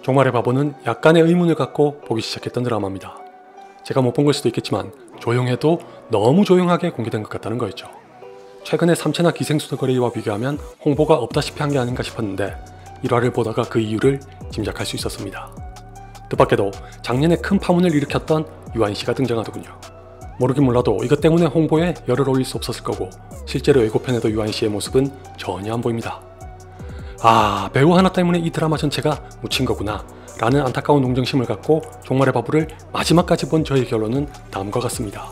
종말의 바보는 약간의 의문을 갖고 보기 시작했던 드라마입니다. 제가 못 본 걸 수도 있겠지만 조용해도 너무 조용하게 공개된 것 같다는 거였죠. 최근에 삼체나 기생수도 거래와 비교하면 홍보가 없다시피 한 게 아닌가 싶었는데 1화를 보다가 그 이유를 짐작할 수 있었습니다. 뜻밖에도 작년에 큰 파문을 일으켰던 유한씨가 등장하더군요. 모르긴 몰라도 이것 때문에 홍보에 열을 올릴 수 없었을 거고 실제로 예고편에도 유한씨의 모습은 전혀 안 보입니다. 아, 배우 하나 때문에 이 드라마 전체가 묻힌 거구나 라는 안타까운 동정심을 갖고 종말의 바보를 마지막까지 본 저의 결론은 다음과 같습니다.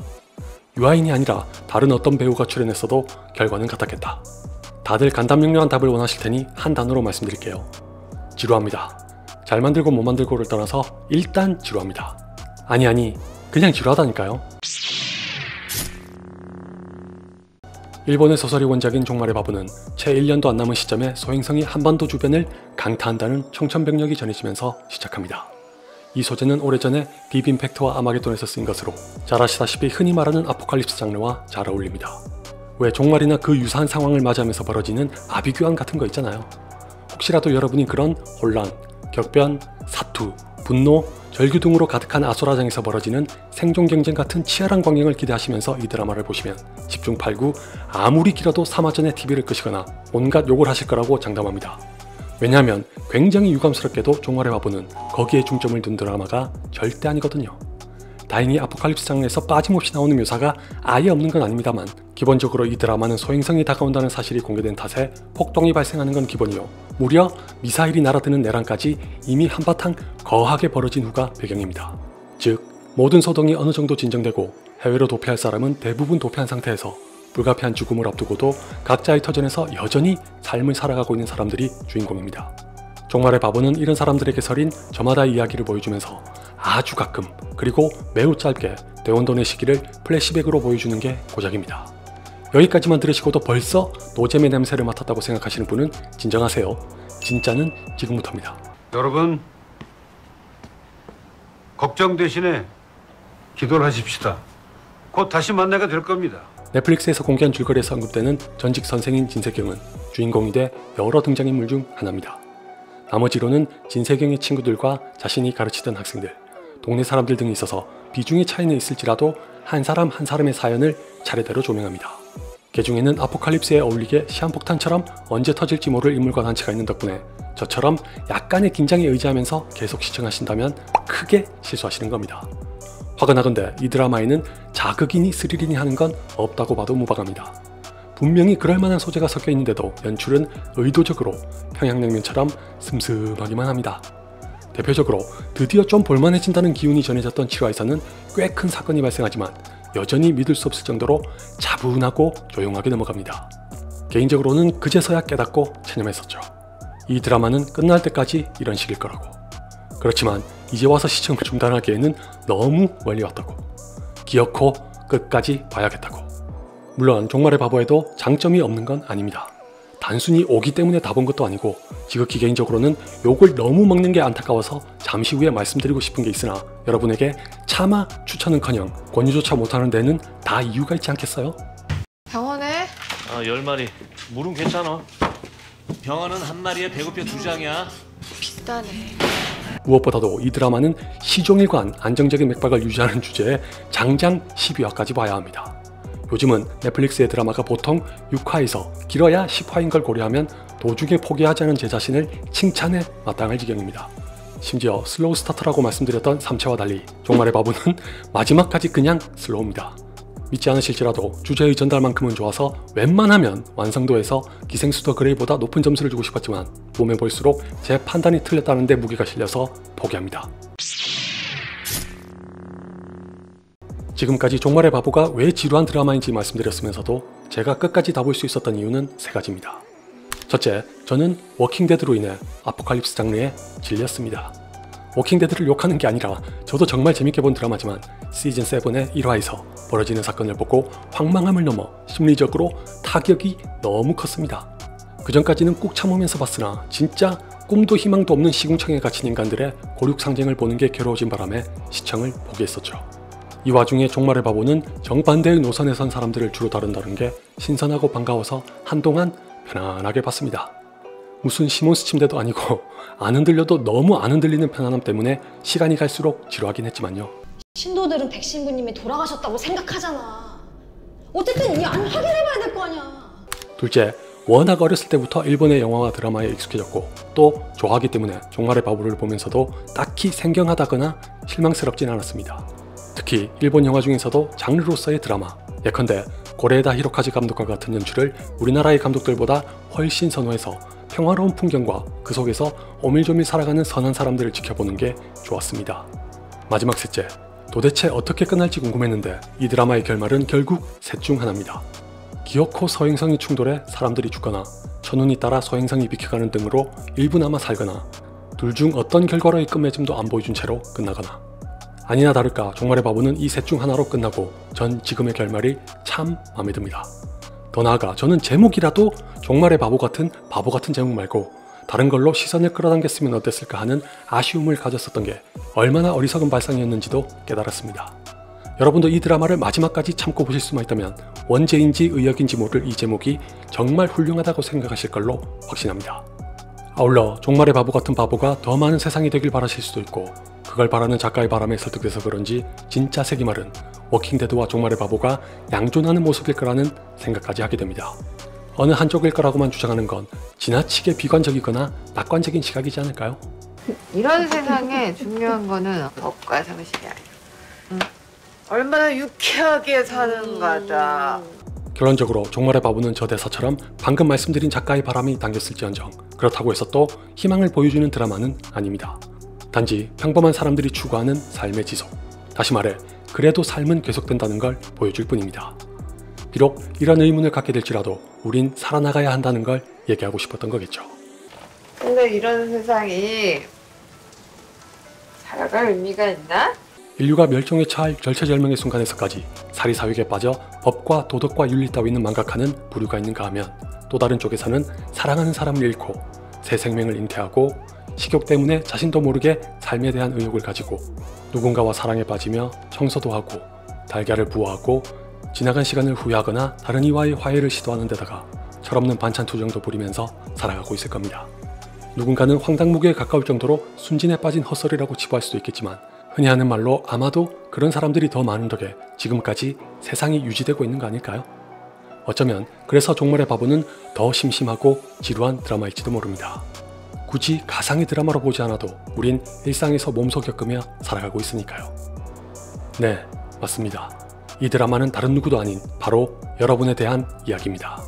유아인이 아니라 다른 어떤 배우가 출연했어도 결과는 같았겠다. 다들 간단명료한 답을 원하실 테니 한 단어로 말씀드릴게요. 지루합니다. 잘 만들고 못 만들고를 떠나서 일단 지루합니다. 아니 그냥 지루하다니까요. 일본의 소설이 원작인 종말의 바보는 채 1년도 안 남은 시점에 소행성이 한반도 주변을 강타한다는 청천벽력이 전해지면서 시작합니다. 이 소재는 오래전에 딥 임팩트와 아마게돈에서 쓰인 것으로 잘 아시다시피 흔히 말하는 아포칼립스 장르와 잘 어울립니다. 왜 종말이나 그 유사한 상황을 맞이하면서 벌어지는 아비규환 같은 거 있잖아요. 혹시라도 여러분이 그런 혼란, 격변, 사투, 분노, 절규 등으로 가득한 아수라장에서 벌어지는 생존 경쟁 같은 치열한 광경을 기대하시면서 이 드라마를 보시면 10중 8구 아무리 길어도 3화 전에 TV를 끄시거나 온갖 욕을 하실 거라고 장담합니다. 왜냐하면 굉장히 유감스럽게도 종말의 바보는 거기에 중점을 둔 드라마가 절대 아니거든요. 다행히 아포칼립스 장르에서 빠짐없이 나오는 묘사가 아예 없는 건 아닙니다만 기본적으로 이 드라마는 소행성이 다가온다는 사실이 공개된 탓에 폭동이 발생하는 건 기본이요. 무려 미사일이 날아드는 내란까지 이미 한바탕 거하게 벌어진 후가 배경입니다. 즉 모든 소동이 어느 정도 진정되고 해외로 도피할 사람은 대부분 도피한 상태에서 불가피한 죽음을 앞두고도 각자의 터전에서 여전히 삶을 살아가고 있는 사람들이 주인공입니다. 종말의 바보는 이런 사람들에게 서린 저마다의 이야기를 보여주면서 아주 가끔 그리고 매우 짧게 대원돈의 시기를 플래시백으로 보여주는 게 고작입니다. 여기까지만 들으시고도 벌써 노잼의 냄새를 맡았다고 생각하시는 분은 진정하세요. 진짜는 지금부터입니다. 여러분, 걱정 대신에 기도를 하십시다. 곧 다시 만나게 될 겁니다. 넷플릭스에서 공개한 줄거리에서 언급되는 전직 선생인 진세경은 주인공이 돼 여러 등장인물 중 하나입니다. 나머지로는 진세경의 친구들과 자신이 가르치던 학생들, 동네 사람들 등이 있어서 비중의 차이는 있을지라도 한 사람 한 사람의 사연을 차례대로 조명합니다. 그 중에는 아포칼립스에 어울리게 시한폭탄처럼 언제 터질지 모를 인물과 단체가 있는 덕분에 저처럼 약간의 긴장에 의지하면서 계속 시청하신다면 크게 실수하시는 겁니다. 화가 나건대 이 드라마에는 자극이니 스릴이니 하는 건 없다고 봐도 무방합니다. 분명히 그럴만한 소재가 섞여 있는데도 연출은 의도적으로 평양냉면처럼 슴슴하기만 합니다. 대표적으로 드디어 좀 볼만해진다는 기운이 전해졌던 7화에서는 꽤 큰 사건이 발생하지만 여전히 믿을 수 없을 정도로 차분하고 조용하게 넘어갑니다. 개인적으로는 그제서야 깨닫고 체념했었죠. 이 드라마는 끝날 때까지 이런 식일 거라고. 그렇지만 이제 와서 시청을 중단하기에는 너무 멀리 왔다고. 기어코 끝까지 봐야겠다고. 물론 종말의 바보에도 장점이 없는 건 아닙니다. 단순히 오기 때문에 다 본 것도 아니고 지극히 개인적으로는 욕을 너무 먹는 게 안타까워서 잠시 후에 말씀드리고 싶은 게 있으나 여러분에게 차마 추천은커녕 권유조차 못하는 데는 다 이유가 있지 않겠어요? 병원에? 10마리. 물은 괜찮아. 병원은 한 마리에 배고파 2장이야. 비싸네. 무엇보다도 이 드라마는 시종일관 안정적인 맥박을 유지하는 주제에 장장 12화까지 봐야 합니다. 요즘은 넷플릭스의 드라마가 보통 6화에서 길어야 10화인 걸 고려하면 도중에 포기하지 않은 제 자신을 칭찬해 마땅할 지경입니다. 심지어 슬로우 스타터라고 말씀드렸던 3체와 달리 종말의 바보는 마지막까지 그냥 슬로우입니다. 믿지 않으실지라도 주제의 전달만큼은 좋아서 웬만하면 완성도에서 기생수 더 그레이보다 높은 점수를 주고 싶었지만 보면 볼수록 제 판단이 틀렸다는 데 무게가 실려서 포기합니다. 지금까지 종말의 바보가 왜 지루한 드라마인지 말씀드렸으면서도 제가 끝까지 다 볼 수 있었던 이유는 3가지입니다. 첫째, 저는 워킹데드로 인해 아포칼립스 장르에 질렸습니다. 워킹데드를 욕하는 게 아니라 저도 정말 재밌게 본 드라마지만 시즌 7의 1화에서 벌어지는 사건을 보고 황망함을 넘어 심리적으로 타격이 너무 컸습니다. 그전까지는 꾹 참으면서 봤으나 진짜 꿈도 희망도 없는 시궁창에 갇힌 인간들의 고륙상쟁을 보는 게 괴로워진 바람에 시청을 포기했었죠. 이 와중에 종말의 바보는 정반대의 노선에 선 사람들을 주로 다룬다는 게 신선하고 반가워서 한동안 편안하게 봤습니다. 무슨 시몬스 침대도 아니고 안 흔들려도 너무 안 흔들리는 편안함 때문에 시간이 갈수록 지루하긴 했지만요. 신도들은 백신부님이 돌아가셨다고 생각하잖아. 어쨌든 이 안 확인해봐야 될 거 아니야. 둘째, 워낙 어렸을 때부터 일본의 영화와 드라마에 익숙해졌고 또 좋아하기 때문에 종말의 바보를 보면서도 딱히 생경하다거나 실망스럽진 않았습니다. 특히 일본 영화 중에서도 장르로서의 드라마, 예컨대 고레에다 히로카즈 감독과 같은 연출을 우리나라의 감독들보다 훨씬 선호해서 평화로운 풍경과 그 속에서 오밀조밀 살아가는 선한 사람들을 지켜보는 게 좋았습니다. 마지막 셋째, 도대체 어떻게 끝날지 궁금했는데 이 드라마의 결말은 결국 셋 중 하나입니다. 기어코 서행성이 충돌해 사람들이 죽거나 천운이 따라 서행성이 비켜가는 등으로 일부나마 살거나 둘 중 어떤 결과로의 끝맺음도 안 보여준 채로 끝나거나 아니나 다를까 종말의 바보는 이 셋 중 하나로 끝나고 전 지금의 결말이 참 마음에 듭니다. 더 나아가 저는 제목이라도 종말의 바보 같은 제목 말고 다른 걸로 시선을 끌어당겼으면 어땠을까 하는 아쉬움을 가졌었던 게 얼마나 어리석은 발상이었는지도 깨달았습니다. 여러분도 이 드라마를 마지막까지 참고 보실 수만 있다면 원제인지 의역인지 모를 이 제목이 정말 훌륭하다고 생각하실 걸로 확신합니다. 아울러 종말의 바보 같은 바보가 더 많은 세상이 되길 바라실 수도 있고 그걸 바라는 작가의 바람에 설득돼서 그런지 진짜 세기말은 워킹데드와 종말의 바보가 양존하는 모습일 거라는 생각까지 하게 됩니다. 어느 한쪽일 거라고만 주장하는 건 지나치게 비관적이거나 낙관적인 시각이지 않을까요? 이런 세상에 중요한 거는 법과 상식이 아니야. 얼마나 유쾌하게 사는가다. 결론적으로 종말의 바보는 저 대사처럼 방금 말씀드린 작가의 바람이 담겼을지언정 그렇다고 해서 또 희망을 보여주는 드라마는 아닙니다. 단지 평범한 사람들이 추구하는 삶의 지속, 다시 말해 그래도 삶은 계속된다는 걸 보여줄 뿐입니다. 비록 이런 의문을 갖게 될지라도 우린 살아나가야 한다는 걸 얘기하고 싶었던 거겠죠. 근데 이런 세상이 살아갈 의미가 있나? 인류가 멸종에 처할 절체절명의 순간에서까지 사리사욕에 빠져 법과 도덕과 윤리 따위는 망각하는 부류가 있는가 하면 또 다른 쪽에서는 사랑하는 사람을 잃고 새 생명을 잉태하고 식욕 때문에 자신도 모르게 삶에 대한 의욕을 가지고 누군가와 사랑에 빠지며 청소도 하고 달걀을 부화하고 지나간 시간을 후회하거나 다른 이와의 화해를 시도하는 데다가 철없는 반찬 투정도 부리면서 살아가고 있을 겁니다. 누군가는 황당무계에 가까울 정도로 순진에 빠진 헛소리라고 치부할 수도 있겠지만 흔히 하는 말로 아마도 그런 사람들이 더 많은 덕에 지금까지 세상이 유지되고 있는 거 아닐까요? 어쩌면 그래서 종말의 바보는 더 심심하고 지루한 드라마일지도 모릅니다. 굳이 가상의 드라마로 보지 않아도 우린 일상에서 몸소 겪으며 살아가고 있으니까요. 네, 맞습니다. 이 드라마는 다른 누구도 아닌 바로 여러분에 대한 이야기입니다.